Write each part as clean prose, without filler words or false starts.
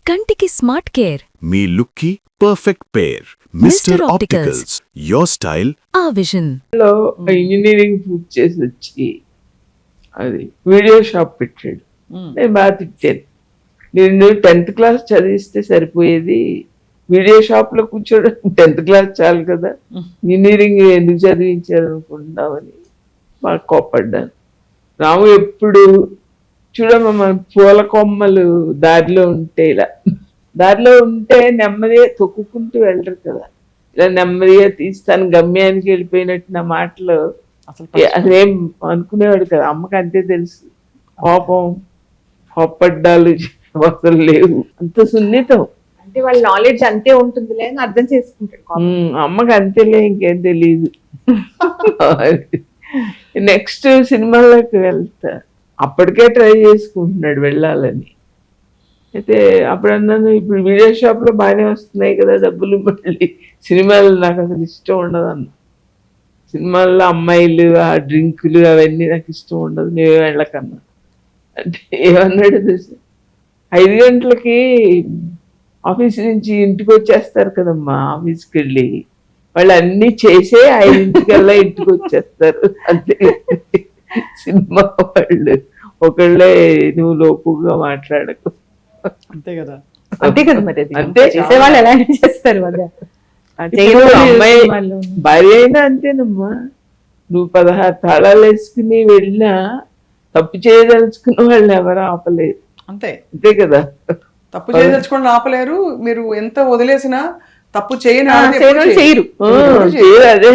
కంటికి smart care మీ లుక్కి perfect pair mister opticals your style a vision. లో ఇంజనీరింగ్ పూర్తి చేసి వచ్చి అది వీడియో షాప్ పెట్టాడు. నేను బాగా తిట్టాను, నేను 10th క్లాస్ చదివిస్తే సరిపోయేది, వీడియో షాప్ లో కూర్చోడం 10th క్లాస్ చాలు కదా, ఇంజనీరింగ్ ఎందుకు చదివించారు అనుకుంటున్నామని బాగా కోపడ్డాను. రాము ఎప్పుడు చూడమ్మ పూల కొమ్మలు దారిలో ఉంటే ఇలా దారిలో ఉంటే నెమ్మదిగా తొక్కుకుంటూ వెళ్ళరు కదా, ఇలా నెమ్మదిగా తీస్తాను గమ్యానికి వెళ్ళిపోయినట్టు నా మాటలు అసలేం అనుకునేవాడు కదా. అమ్మకి అంతే తెలుసు, కోపం కోపడ్డాలు అసలు లేవు, అంత సున్నితం. అంటే వాళ్ళ నాలెడ్జ్ అంతే ఉంటుందిలే అని అర్థం చేసుకుంటాడు. అమ్మకి అంతేలే, ఇంకేం తెలియదు. నెక్స్ట్ సినిమాలోకి వెళ్తా, అప్పటికే ట్రై చేసుకుంటున్నాడు వెళ్ళాలని. అయితే అప్పుడు అన్నాను, ఇప్పుడు వీడియో షాప్ లో బాగానే వస్తున్నాయి కదా డబ్బులు, మళ్ళీ సినిమాలు నాకు అసలు ఇష్టం ఉండదు అన్న. సినిమాల్లో అమ్మాయిలు ఆ డ్రింకులు అవన్నీ నాకు ఇష్టం ఉండదు, నువ్వే వెళ్ళకన్నా. అంటే ఏమన్నాడు తెలుసు, 5 గంటలకి ఆఫీస్ నుంచి ఇంటికి వచ్చేస్తారు కదమ్మా, ఆఫీస్కి వెళ్ళి వాళ్ళు అన్ని చేసే 5 ఇంటికి వచ్చేస్తారు అంతే. సినిమా వాళ్ళు ఒకళ్ళే నువ్వు లోపుగా మాట్లాడకు, అంతే కదా. అంతే కదా, మరి అంతే చేసేవాళ్ళు ఎలాంటి చేస్తారు. అమ్మాయి భార్య అయినా అంతేనమ్మా, నువ్వు 16 తాళాలు వేసుకుని వెళ్ళినా తప్పు చేయదలుచుకున్న వాళ్ళు ఎవరు ఆపలేరు. అంతే అంతే కదా, తప్పు చేయదలుచుకుని ఆపలేరు. మీరు ఎంత వదిలేసినా తప్పు చేయరు. అదే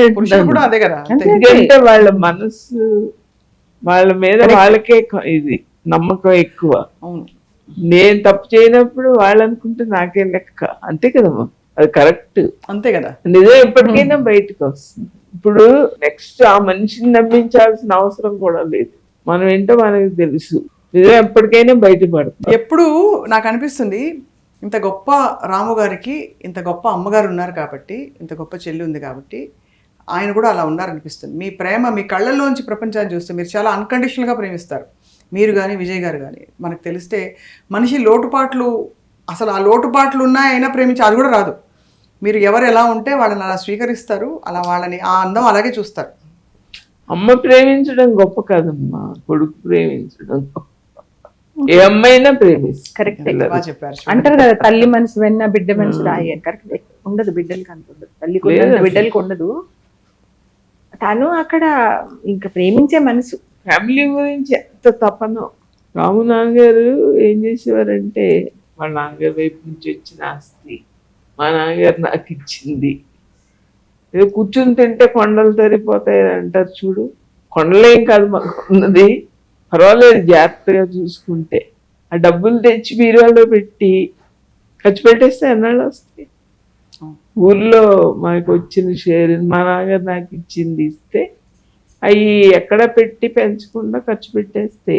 కూడా అదే కదా. ఎందుకంటే వాళ్ళ మనసు, వాళ్ళ మీద వాళ్ళకే ఇది నమ్మకం ఎక్కువ. నేను తప్పు చేయనప్పుడు వాళ్ళు అనుకుంటే నాకే లెక్క, అంతే కదమ్మా, అది కరెక్ట్. అంతే కదా, నిజం ఎప్పటికైనా బయటకు వస్తుంది. ఇప్పుడు నెక్స్ట్ ఆ మనిషిని నమ్మించాల్సిన అవసరం కూడా లేదు, మనం ఏంటో మనకి తెలుసు, నిజం ఎప్పటికైనా బయటపడుతుంది. ఎప్పుడు నాకు అనిపిస్తుంది, ఇంత గొప్ప రాము గారికి ఇంత గొప్ప అమ్మగారు ఉన్నారు కాబట్టి, ఇంత గొప్ప చెల్లి ఉంది కాబట్టి ఆయన కూడా అలా ఉన్నారనిపిస్తుంది. మీ ప్రేమ మీ కళ్ళల్లోంచి ప్రపంచాన్ని చూస్తే మీరు చాలా అన్కండిషనల్గా ప్రేమిస్తారు. మీరు కానీ విజయ్ గారు కానీ మనకు తెలిస్తే మనిషి లోటుపాట్లు, అసలు ఆ లోటుపాట్లు ఉన్నాయైనా ప్రేమించి అది కూడా రాదు. మీరు ఎవరు ఎలా ఉంటే వాళ్ళని అలా స్వీకరిస్తారు, అలా వాళ్ళని ఆ అందం అలాగే చూస్తారు. అమ్మ ప్రేమించడం గొప్ప కాదమ్మా, కొడుకు ప్రేమించడం గొప్ప. ఏ అమ్మైనా ప్రేమిస్తారు. కరెక్ట్ చెప్పారు. అంటారు కదా, తల్లి మనసు వెన్న బిడ్డ మనసు రాయి. కరెక్ట్ ఉండదు, బిడ్డలకి అంత ఉండదు, తల్లికి బిడ్డలకి ఉండదు. తను అక్కడ ఇంకా ప్రేమించే మనసు. ఫ్యామిలీ గురించి ఎంత తపనో. రాము నాన్నగారు ఏం చేసేవారంటే, వాళ్ళ నాన్నగారి వైపు నుంచి వచ్చిన ఆస్తి మా నాన్నగారు నాకు ఇచ్చింది. ఏదో కూర్చుని తింటే కొండలు తరిపోతాయి అంటారు చూడు, కొండలేం కాదు మాకు ఉన్నది, పర్వాలేదు జాగ్రత్తగా చూసుకుంటే. ఆ డబ్బులు తెచ్చి బీరువాలో పెట్టి ఖర్చు పెట్టేస్తే ఎన్నాళ్ళు వస్తాయి. ఊర్లో మాకు వచ్చిన షేర్ మా నాన్నగారు నాకు ఇచ్చింది ఇస్తే అవి ఎక్కడ పెట్టి పెంచకుండా ఖర్చు పెట్టేస్తే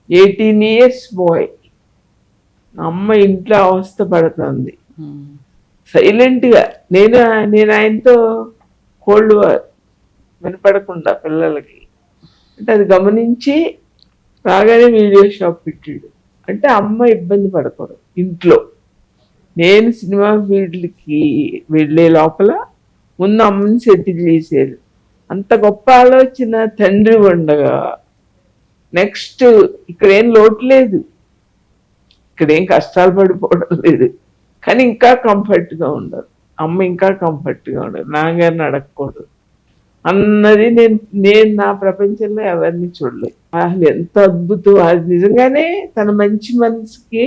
18 years బాయ్ అమ్మ ఇంట్లో అవస్థ పడుతుంది సైలెంట్గా. నేను ఆయనతో కోల్డ్ వార్ వినపడకుండా పిల్లలకి, అంటే అది గమనించి రాగానే వీడియో షాప్ పెట్టాడు. అంటే అమ్మ ఇబ్బంది పడకూడదు ఇంట్లో. నేను సినిమా ఫీల్డ్కి వెళ్ళే లోపల ముందు అమ్మని సెటిల్ చేసేది. అంత గొప్ప ఆలోచన తండ్రి ఉండగా నెక్స్ట్ ఇక్కడేం లోటు లేదు, ఇక్కడేం కష్టాలు పడిపోవడం లేదు, కానీ ఇంకా కంఫర్ట్గా ఉండదు అమ్మ, ఇంకా కంఫర్ట్గా ఉండదు, నాన్నగారిని అడగకూడదు అన్నది నేను నా ప్రపంచంలో ఎవరిని చూడలేదు. అసలు ఎంత అద్భుతం అది. నిజంగానే తన మంచి మనసుకి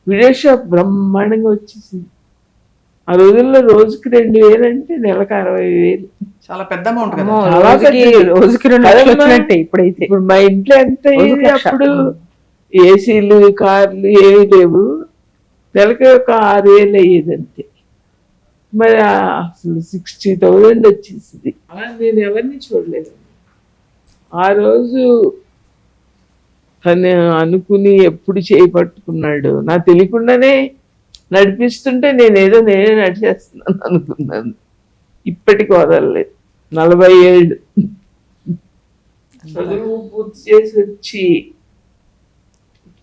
వీడియో షాప్ బ్రహ్మాండంగా వచ్చేసింది. ఆ రోజుల్లో రోజుకి 2,000 అంటే నెలకు 60,000. చాలా పెద్ద అమౌంట్. ఇప్పుడైతే ఇప్పుడు మా ఇంట్లో ఎంత అయ్యేది అప్పుడు, ఏసీలు కార్లు ఏవి లేవు, నెలకి ఒక 6,000 అయ్యేది అంతే. మరి అసలు 60,000 వచ్చేసింది. అలా నేను ఎవరిని చూడలేదు. ఆ రోజు తను అనుకుని ఎప్పుడు చేపట్టుకున్నాడు, నాకు తెలియకుండానే నడిపిస్తుంటే నేనే నడిచేస్తున్నాను అనుకున్నాను. ఇప్పటికి వదలలేదు. 40 ఏళ్ళు చదువు పూర్తి చేసి వచ్చి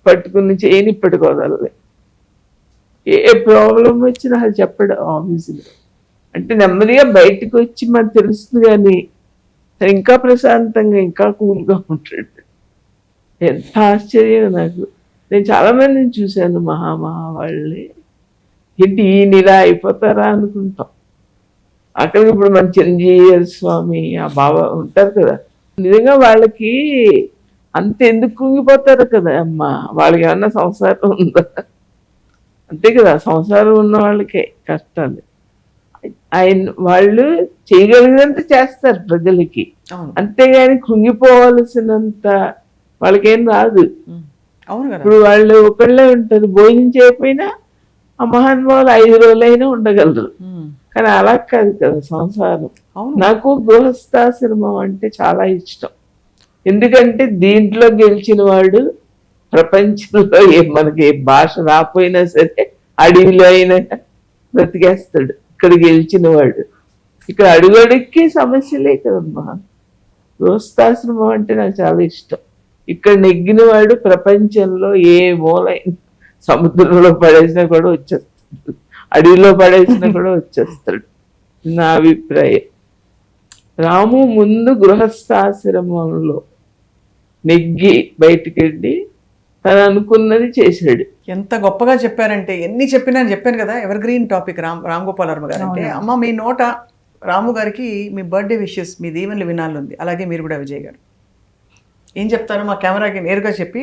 పట్టుకుని చేయని ఇప్పటికి వదలలేదు. ఏ ప్రాబ్లం వచ్చినా అది చెప్పడు ఆఫీసులో. అంటే నెమ్మదిగా బయటకు వచ్చి మనకు తెలుస్తుంది కానీ ఇంకా ప్రశాంతంగా ఇంకా కూల్గా ఉంటాడు. ఎంత ఆశ్చర్యం నాకు. నేను చాలా మందిని చూశాను మహా వాళ్ళని, ఏంటి ఈయన ఇలా అయిపోతారా అనుకుంటాం. అక్కడికి ఇప్పుడు మన చిరంజీవి స్వామి ఆ బాబా ఉంటారు కదా, నిజంగా వాళ్ళకి అంత ఎందుకు కుంగిపోతారు కదా అమ్మ. వాళ్ళకి ఏమన్నా సంసారం ఉందా? అంతే కదా, సంసారం ఉన్న వాళ్ళకే కష్టాలు. వాళ్ళు చేయగలిగినంత చేస్తారు ప్రజలకి, అంతేగాని కృంగిపోవాల్సినంత వాళ్ళకేం రాదు. ఇప్పుడు వాళ్ళు ఒకళ్ళే ఉంటారు, భోజనం చేయకపోయినా ఆ మహానుభావులు 5 రోజులైనా ఉండగలరు. కానీ అలా కాదు కదా సంసారం. నాకు గృహస్థాశ్రమం అంటే చాలా ఇష్టం. ఎందుకంటే దీంట్లో గెలిచిన వాడు ప్రపంచంలో మనకి భాష రాపోయినా సరే అడవిలో అయినా బ్రతికేస్తాడు. ఇక్కడ గెలిచిన వాడు ఇక్కడ అడుగడుక్కి సమస్యలే కదమ్మా. గృహస్థాశ్రమం అంటే నాకు చాలా ఇష్టం. ఇక్కడ నెగ్గిన వాడు ప్రపంచంలో ఏ మూలైన సముద్రంలో పడేసినా కూడా వచ్చేస్తాడు, అడవిలో పడేసినా కూడా వచ్చేస్తాడు, నా అభిప్రాయం. రాము ముందు గృహస్థాశ్రమంలో నెగ్గి బయటికి వెళ్ళి తను అనుకున్నది చేశాడు. ఎంత గొప్పగా చెప్పారంటే, ఎన్ని చెప్పినా చెప్పాను కదా, ever green topic Ram Gopal Varma గారు అంటే. అమ్మ మీ నోట రాము గారికి మీ బర్త్డే విషెస్, మీ దీవెనలు వినాలంది. అలాగే మీరు కూడా విజయ్ గారు ఏం చెప్తారో మా కెమెరాకి నేరుగా చెప్పి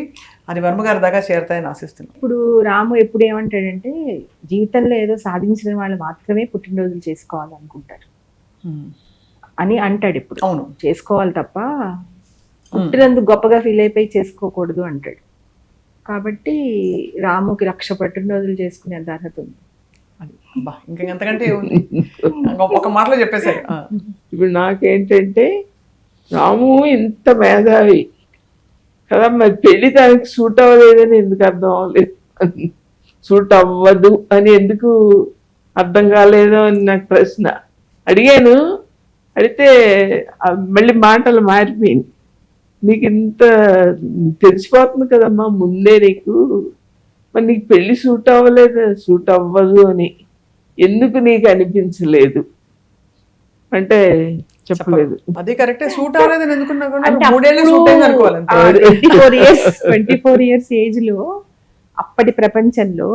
అది వర్మ గారి దాకా చేరతాయని ఆశిస్తున్నాను. ఇప్పుడు రాము ఎప్పుడు ఏమంటాడంటే, జీవితంలో ఏదో సాధించిన వాళ్ళు మాత్రమే పుట్టినరోజులు చేసుకోవాలనుకుంటారు అని అంటాడు. ఇప్పుడు అవును, చేసుకోవాలి తప్ప పుట్టినందుకు గొప్పగా ఫీల్ అయిపోయి చేసుకోకూడదు అంటాడు. కాబట్టి రాముకి 1,00,000 పుట్టినరోజులు చేసుకునే అర్హత ఉంది. ఇంకెంతకంటే ఒక మాటలో చెప్పేశారు. ఇప్పుడు నాకేంటంటే రాము ఇంత మేధావి కదా, మరి పెళ్లి దానికి సూట్ అవ్వలేదని ఎందుకు అర్థం అవ్వలేదు, సూట్ అవ్వదు అని ఎందుకు అర్థం కాలేదు అని నాకు ప్రశ్న. అడిగాను, అడిగితే మళ్ళీ మాటలు మారిపోయింది. నీకు ఇంత తెలిసిపోతుంది కదమ్మా ముందే నీకు, మరి నీకు పెళ్లి సూట్ అవ్వలేదు, సూట్ అవ్వదు అని ఎందుకు నీకు అనిపించలేదు అంటే చెప్పలేదు. అది కరెక్టే, సూట్ అవ్వలేదని ఎందుకున్నా అంటే 24 years ఏజ్ లో అప్పటి ప్రపంచంలో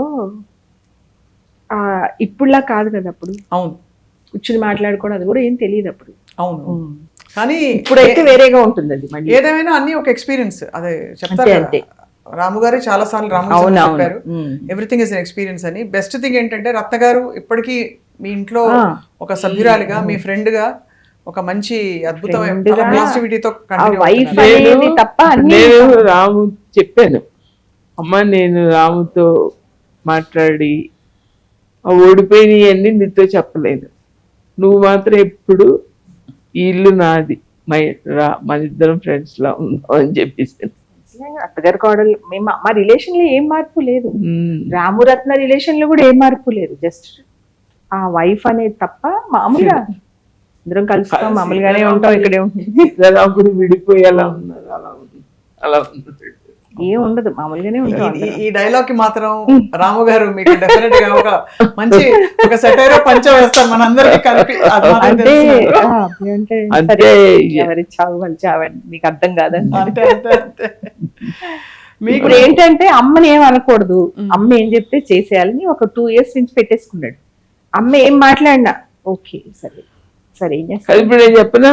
ఇప్పుడులా కాదు కదా. అప్పుడు అవును కూర్చుని మాట్లాడుకోవడం అది కూడా ఏం తెలియదు అప్పుడు. అవును, కానీ ఇప్పుడైతే వేరేగా ఉంటుంది. అది మళ్ళీ ఏదేమైనా అన్ని ఒక ఎక్స్పీరియన్స్. అదే చెప్తారు అంతే. రాము గారు చాలా సార్లు రాము చెప్పారు, ఎవ్రీథింగ్ ఇస్ ఎన్ ఎక్స్పీరియన్స్ అని. బెస్ట్ థింగ్ ఏంటంటే రత్న గారు ఇప్పటికీ మీ ఇంట్లో ఒక సభ్యురాలిగా, మీ ఫ్రెండ్ గా ఒక మంచి అద్భుతమైన పాజిటివిటీతో నేను రాము చెప్పాను, అమ్మ నేను రాముతో మాట్లాడి ఓడిపోయినవన్నీ నీతో చెప్పలేను, నువ్వు మాత్రం ఎప్పుడు ఈ ఇల్లు నాది, మన ఇద్దరం ఫ్రెండ్స్ లా ఉన్నావు అని చెప్పేసి. అత్తగారు కోడలు మేము మా రిలేషన్ లో ఏం మార్పు లేదు, రాము రత్న రిలేషన్ లో కూడా ఏం మార్పు లేదు. జస్ట్ ఆ వైఫ్ అనేది తప్ప మామూలుగా అందరం కలుస్తాం, మామూలుగానే ఉంటాం, ఇక్కడే ఉంటుంది. విడిపోయేలా ఉన్నారు, అలా ఉంటుంది, ఏం ఉండదు, మామూలుగానే ఉంటాం. ఈ డైలాగ్ కి మాత్రం రాము గారు మీకు డెఫినెట్ గా ఒక మంచి ఒక సెటైర్ పంచ వేస్తారు మనందరికీ కలిపి. అంటే ఎవరి చావు వాళ్ళు చావండి, మీకు అర్థం కాదండి. ఇప్పుడు ఏంటంటే అమ్మని ఏం అనకూడదు, అమ్మ ఏం చెప్తే చేసేయాలని ఒక 2 years నుంచి పెట్టేసుకున్నాడు. అమ్మ ఏం మాట్లాడినా ఓకే సరే సరే ఇప్పుడు నేను చెప్పనా,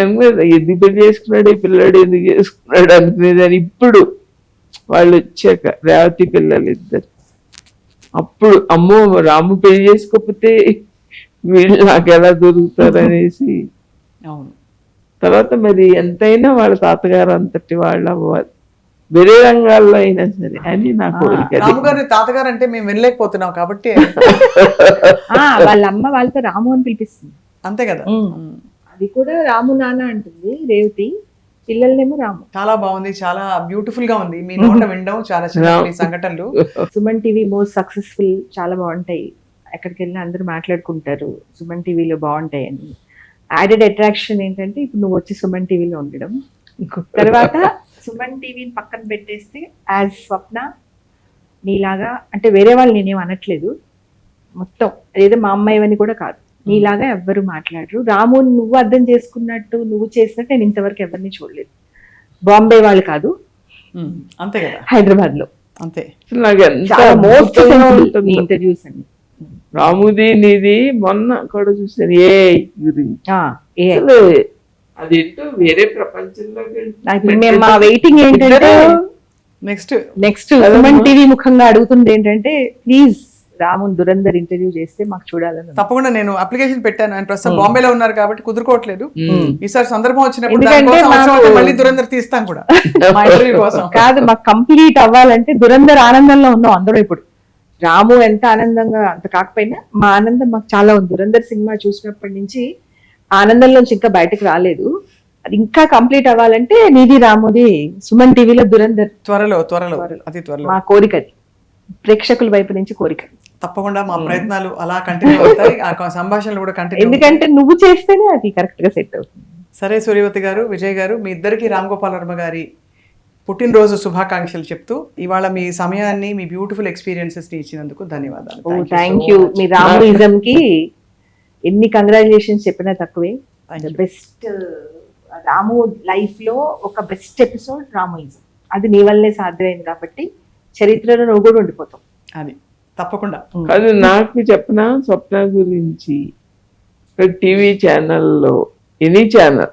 ఎందుకు పెళ్లి చేసుకున్నాడు ఈ పిల్లాడు, ఎందుకు చేసుకున్నాడు అనుకునేదాన్ని. ఇప్పుడు వాళ్ళు వచ్చాక రేవతి పిల్లలు ఇద్దరు, అప్పుడు అమ్మో రాము పెళ్లి చేసుకోకపోతే వీళ్ళు నాకు ఎలా దొరుకుతారు అనేసి. తర్వాత మరి ఎంతైనా వాళ్ళ తాతగారు అంతటి వాళ్ళు అవ్వాలి, వేరే రంగాల్లో అయినా సరే అని నా కోరిక. రాము గారి తాతగారు అంటే మేము వెళ్ళలేకపోతున్నాం కాబట్టి వాళ్ళ అమ్మ వాళ్ళతో రాము అని పిలిపిస్తుంది, అంతే కదా. అది కూడా రాము నాన్న అంటుంది రేవతి, పిల్లలనేమో రాము. చాలా బాగుంది, చాలా బ్యూటిఫుల్ గా ఉంది మీ నోట వినడం. చాలా చిన్న సంఘటనలు. సుమన్ టీవీ మోస్ట్ సక్సెస్ఫుల్, చాలా బాగుంటాయి, ఎక్కడికి వెళ్ళినా అందరూ మాట్లాడుకుంటారు సుమన్ టీవీలో బాగుంటాయి అని. యాడెడ్ అట్రాక్షన్ ఏంటంటే ఇప్పుడు నువ్వు వచ్చి సుమన్ టీవీలో ఉండడం, తర్వాత సుమన్ టీవీని పక్కన పెట్టేస్తే యాజ్ స్వప్న నీలాగా అంటే వేరే వాళ్ళు నేనేం అనట్లేదు, మొత్తం ఏదో మా అమ్మాయివని కూడా కాదు, నీలాగా ఎవ్వరు మాట్లాడరు. రాము నువ్వు అర్థం చేసుకున్నట్టు నువ్వు చేసినట్టు నేను ఇంతవరకు ఎవరిని చూడలేదు. బాంబే వాళ్ళు కాదు, అంతే కదా, హైదరాబాద్ లో అంతే. అసలు నాకు ఎంత చాలా మోస్ట్ అద్భుతంగా ఉంటుందో. ఇంటర్వ్యూస్ అన్ని. రాముది నీది మొన్న కూడా చూసాను ఏ గురించి. అసలు అదేంటో వేరే ప్రపంచంలోకి మేము మా వెయిటింగ్ ఏంటంటే నెక్స్ట్ నెక్స్ట్ సుమన్ టీవీ ముఖంగా అడుగుతుంది ఏంటంటే ప్లీజ్ రామున్ దురందర్ ఇంటర్వ్యూ చేస్తే మాకు చూడాలని ఉంది. తప్పకుండా నేను అప్లికేషన్ పెట్టాను. ఆయన ప్రస్తుతం బాంబేలో ఉన్నారు కాబట్టి కుదురుకోవట్లేదు. ఈసారి సందర్భం వచ్చినప్పుడు ఎందుకంటే దానికోసం అవసరం అయితే మాకు- మళ్ళీ దురందర్ తీస్తాం కూడా మా ఇంటర్వ్యూ కోసం. కాదు, మాకు కంప్లీట్ అవ్వాలంటే దురందర్ ఆనందంలో ఉన్నాం అందరూ ఇప్పుడు. రాము ఎంత ఆనందంగా అంత కాకపోయినా మా ఆనందం మాకు చాలా ఉంది. దురందర్ సినిమా చూసినప్పటి నుంచి ఆనందంలోంచి ఇంకా బయటకు రాలేదు. అది ఇంకా కంప్లీట్ అవ్వాలంటే నీది రాముది సుమన్ టీవీలో దురందర్ త్వరలో అతి త్వరలో మా కోరిక, అది ప్రేక్షకుల వైపు నుంచి కోరిక. తప్పకుండా మా ప్రయత్నాలు అలా కంటిన్యూ అవుతాయి. ఆ సంభాషణలు కూడా కంటిన్యూ. ఎందుకంటే నువ్వు చేస్తేనే అది కరెక్ట్ గా సెట్ అవుతుంది. సరే సూర్యవతి గారు, విజయ్ గారు, మీ ఇద్దరికి రామ్ గోపాల్ వర్మ గారి పుట్టినరోజు శుభాకాంక్షలు చెప్తూ ఇవాళ మీ సమయాన్ని, మీ బ్యూటిఫుల్ ఎక్స్పీరియన్సెస్ ని ఇచ్చినందుకు ధన్యవాదాలు. Thank you. మీ రాముయిజం కి ఎన్ని కంగ్రాచులేషన్స్ చెప్పినా తక్కువే. బెస్ట్ రాము లైఫ్ లో ఒక బెస్ట్ ఎపిసోడ్ రాముయిజం. అది నీ వల్లే సాధ్యమైంది కాబట్టి చరిత్రలో నువ్వు కూడా ఉండిపోతావు. అది తప్పకుండా. అది నాకు చెప్పిన స్వప్న గురించి టీవీ ఛానల్లో any channel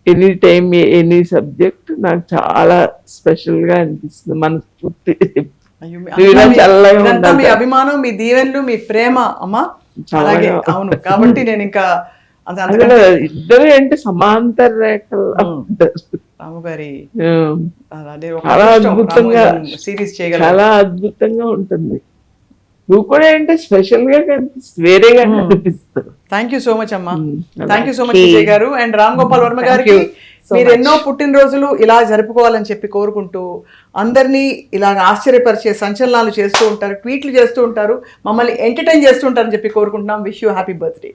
any time any subject నాకు చాలా స్పెషల్ గా అనిపిస్తుంది. మనస్ఫూర్తి అయ్యో, నువ్వు ఇలా చల్లగా ఇదంతా మీ ఉండాలి. అభిమానం, మీ దీవెనలు, మీ ప్రేమ అమ్మా. చాలా అలాగే అవును. కాబట్టి నేను ఇంకా అసలు ఇద్దరు ఏంటి సమాంతర రేఖలు రాము గారి అదే ఒక చాలా అదృష్టం, అద్భుతంగా రాము సిరీస్ చేయగలరు. చాలా అద్భుతంగా ఉంటుంది. నువ్వు కూడా ఏంటో స్పెషల్ గా కనిపిస్తుంది, వేరేగా కనిపిస్తుంది. థ్యాంక్ యూ సో మచ్ అమ్మా. అలాగే. Thank you so much Vijay గారు అండ్ రామ్ గోపాల్ వర్మ గారికి. మీరు ఎన్నో పుట్టినరోజులు ఇలా జరుపుకోవాలని చెప్పి కోరుకుంటూ అందరినీ ఇలా ఆశ్చర్యపరిచే సంచలనాలు చేస్తూ ఉంటారు, ట్వీట్లు చేస్తూ ఉంటారు, మమ్మల్ని ఎంటర్టైన్ చేస్తూ ఉంటారని చెప్పి కోరుకుంటున్నాం. Wish you happy birthday.